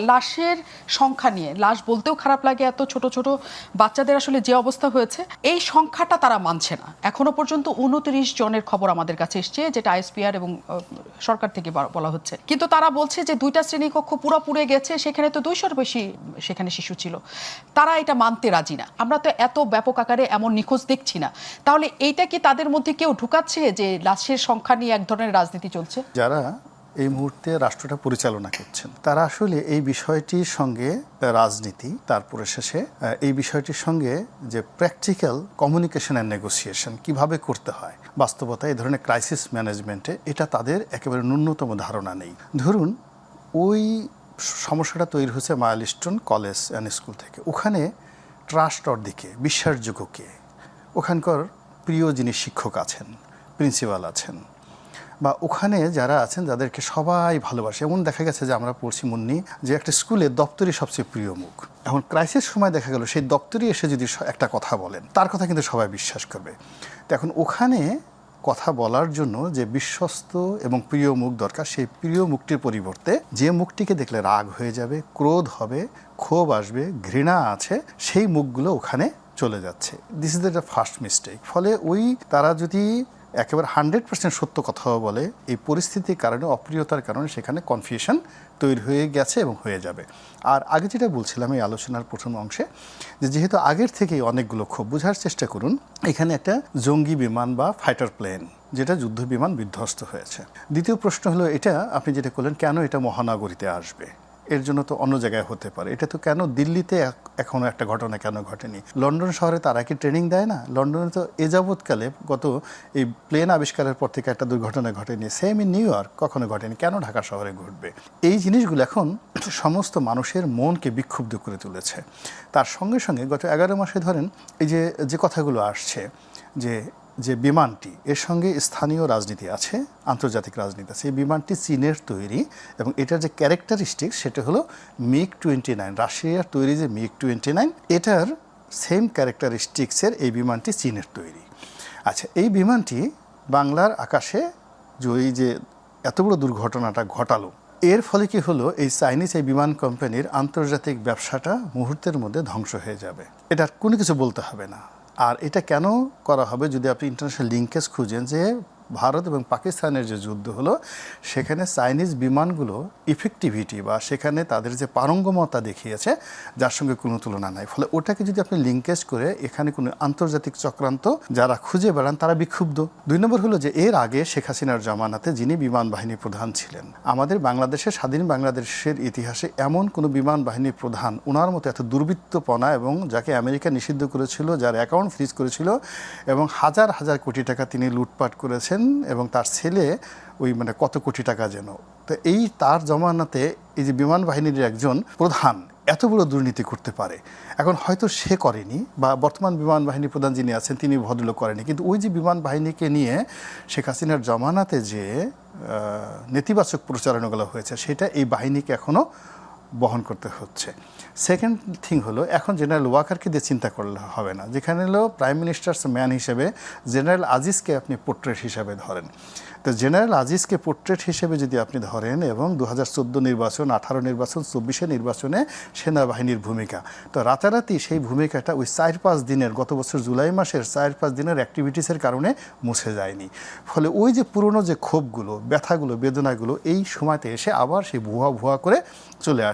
লাশের সংখ্যা নিয়ে, লাশ বলতেও খারাপ লাগে, এত ছোট ছোট বাচ্চাদের আসলে যে অবস্থা হয়েছে, এই সংখ্যাটা তারা মানছে না। এখনো পর্যন্ত 29 জনের খবর আমাদের কাছে এসছে, যেটা আইএসপিআর এবং সরকার থেকে বলা হচ্ছে। কিন্তু তারা বলছে যে 2টা শ্রেণীকক্ষ পুরো পুড়ে গেছে, সেখানে তো 200-র বেশি সেখানে শিশু ছিল। তারা এটা মানতে রাজি না। আমরা তো এত ব্যাপক আকারে এমন নিখোঁজ দেখছি না। তাহলে এইটা কি তাদের মধ্যে কেউ ঢুকাচ্ছে যে লাশের সংখ্যা নিয়ে এক ধরনের রাজনীতি চলছে? যারা এই মুহূর্তে রাষ্ট্রটা পরিচালনা করছেন তারা আসলে এই বিষয়টির সঙ্গে রাজনীতি, তারপরে শেষে এই বিষয়টির সঙ্গে যে প্র্যাকটিক্যাল কমিউনিকেশন অ্যান্ড নেগোসিয়েশন কিভাবে করতে হয় বাস্তবতা, এই ধরনের ক্রাইসিস ম্যানেজমেন্টে এটা তাদের একেবারে ন্যূনতম ধারণা নেই। ধরুন ওই সমস্যাটা তৈরি হয়েছে মাইলস্টোন কলেজ অ্যান্ড স্কুল থেকে। ওখানে ট্রাস্টর দিকে বিশ্বাসযোগ্য কে, ওখানকার প্রিয় যিনি শিক্ষক আছেন, প্রিন্সিপাল আছেন, বা ওখানে যারা আছেন যাদেরকে সবাই ভালোবাসে। এমন দেখা গেছে যে আমরা পড়ছি মুন্নি যে একটা স্কুলে দপ্তরি সবচেয়ে প্রিয় মুখ। এখন ক্রাইসিস সময় দেখা গেল সেই দপ্তরি এসে যদি একটা কথা বলেন তার কথা কিন্তু সবাই বিশ্বাস করবে। তো এখন ওখানে কথা বলার জন্য যে বিশ্বস্ত এবং প্রিয় মুখ দরকার, সেই প্রিয় মুখটির পরিবর্তে যে মুখটিকে দেখলে রাগ হয়ে যাবে, ক্রোধ হবে, ক্ষোভ আসবে, ঘৃণা আছে, সেই মুখগুলো ওখানে চলে যাচ্ছে। This is the first mistake. ফলে ওই তারা যদি একেবারে 100% সত্য কথাও বলে, এই পরিস্থিতির কারণে, অপ্রিয়তার কারণে সেখানে কনফিউশন তৈরি হয়ে গেছে এবং হয়ে যাবে। আর আগে যেটা বলছিলাম এই আলোচনার প্রথম অংশে, যে যেহেতু আগের থেকেই অনেকগুলো ক্ষোভ, বোঝার চেষ্টা করুন এখানে একটা জঙ্গি বিমান বা ফাইটার প্লেন, যেটা যুদ্ধ বিমান বিধ্বস্ত হয়েছে। দ্বিতীয় প্রশ্ন হলো, এটা আপনি যেটা করলেন, কেন এটা মহানগরীতে আসবে? এর জন্য তো অন্য জায়গায় হতে পারে। এটা তো কেন দিল্লিতে এখনও একটা ঘটনা কেন ঘটেনি? লন্ডন শহরে তারা কি ট্রেনিং দেয় না? লন্ডনে তো এ যাবৎকালে গত এই প্লেন আবিষ্কারের পর থেকে একটা দুর্ঘটনা ঘটেনি। সেম ইন নিউ ইয়র্ক কখনো ঘটেনি, কেন ঢাকা শহরে ঘটবে? এই জিনিসগুলো এখন সমস্ত মানুষের মনকে বিক্ষুব্ধ করে তুলেছে। তার সঙ্গে সঙ্গে গত 11 মাসে ধরেন এই যে কথাগুলো আসছে, যে বিমানটি, এর সঙ্গে স্থানীয় রাজনীতি আছে, আন্তর্জাতিক রাজনীতি আছে। এই বিমানটি চীনের তৈরি এবং এটার যে ক্যারেক্টারিস্টিক সেটা হলো MiG-29, রাশিয়ার তৈরি যে MiG-29, এটার সেম ক্যারেক্টারিস্টিক্সের এই বিমানটি চীনের তৈরি। আচ্ছা, এই বিমানটি বাংলার আকাশে যে এত বড় দুর্ঘটনাটা ঘটালো, এর ফলে কি হলো, এই চাইনিজ এই বিমান কোম্পানির আন্তর্জাতিক ব্যবসাটা মুহূর্তের মধ্যে ধ্বংস হয়ে যাবে। এটার কোনো কিছু বলতে হবে না। আর এটা কেন করা হবে, যদি আপনি ইন্টারন্যাশনাল লিঙ্কেজ খুঁজেন, যে ভারত এবং পাকিস্তানের যে যুদ্ধ হলো সেখানে চাইনিজ বিমানগুলো ইফেক্টিভিটি বা সেখানে তাদের যে পারঙ্গমতা দেখিয়েছে যার সঙ্গে কোনো তুলনা নাই। ফলে ওটাকে যদি আপনি লিঙ্কেজ করে এখানে কোনো আন্তর্জাতিক চক্রান্ত যারা খুঁজে বেড়ান তারা বিক্ষুব্ধ। 2 নম্বর হলো যে এর আগে শেখ হাসিনার জামানাতে যিনি বিমান বাহিনী প্রধান ছিলেন, আমাদের বাংলাদেশের স্বাধীন বাংলাদেশের ইতিহাসে এমন কোনো বিমান বাহিনী প্রধান ওনার মতো এত দুর্বৃত্তপনা, এবং যাকে আমেরিকা নিষিদ্ধ করেছিল, যার অ্যাকাউন্ট ফ্রিজ করেছিল এবং হাজার হাজার কোটি টাকা তিনি লুটপাট করেছেন, এবং তার ছেলে ওই কত কোটি টাকা যেন। তো এই তার জমানাতে এই যে বিমান বাহিনীর একজন প্রধান এত বড় দুর্নীতি করতে পারে, এখন হয়তো সে করেনি, বা বর্তমান বিমান বাহিনী প্রধান যিনি আছেন তিনি ভদ্রলোক করেনি, কিন্তু ওই যে বিমান বাহিনীকে নিয়ে শেখ হাসিনার জমানাতে যে নেতিবাচক প্রচারণাগুলো হয়েছে সেটা এই বাহিনীকে এখনও বহন করতে হচ্ছে। সেকেন্ড থিং হলো, এখন জেনারেল ওয়াকারকে দিয়ে চিন্তা করলে হবে না। যেখানে হলো প্রাইম মিনিস্টার্স ম্যান হিসেবে জেনারেল আজিজকে আপনি পোর্ট্রেট হিসেবে ধরেন, তো জেনারেল আজিজকে পোর্ট্রেট হিসেবে যদি আপনি ধরেন, এবং 2014 নির্বাচন, 18 নির্বাচন, 24 নির্বাচনে সেনাবাহিনীর ভূমিকা, তো রাতারাতি সেই ভূমিকাটা ওই 4-5 দিনের, গত বছর জুলাই মাসের 4-5 দিনের অ্যাক্টিভিটিসের কারণে মুছে যায়নি। ফলে ওই যে পুরনো যে ক্ষোভগুলো, ব্যথাগুলো, বেদনাগুলো এই সময়তে এসে আবার সেই ভুয়া করে চলে আসছে।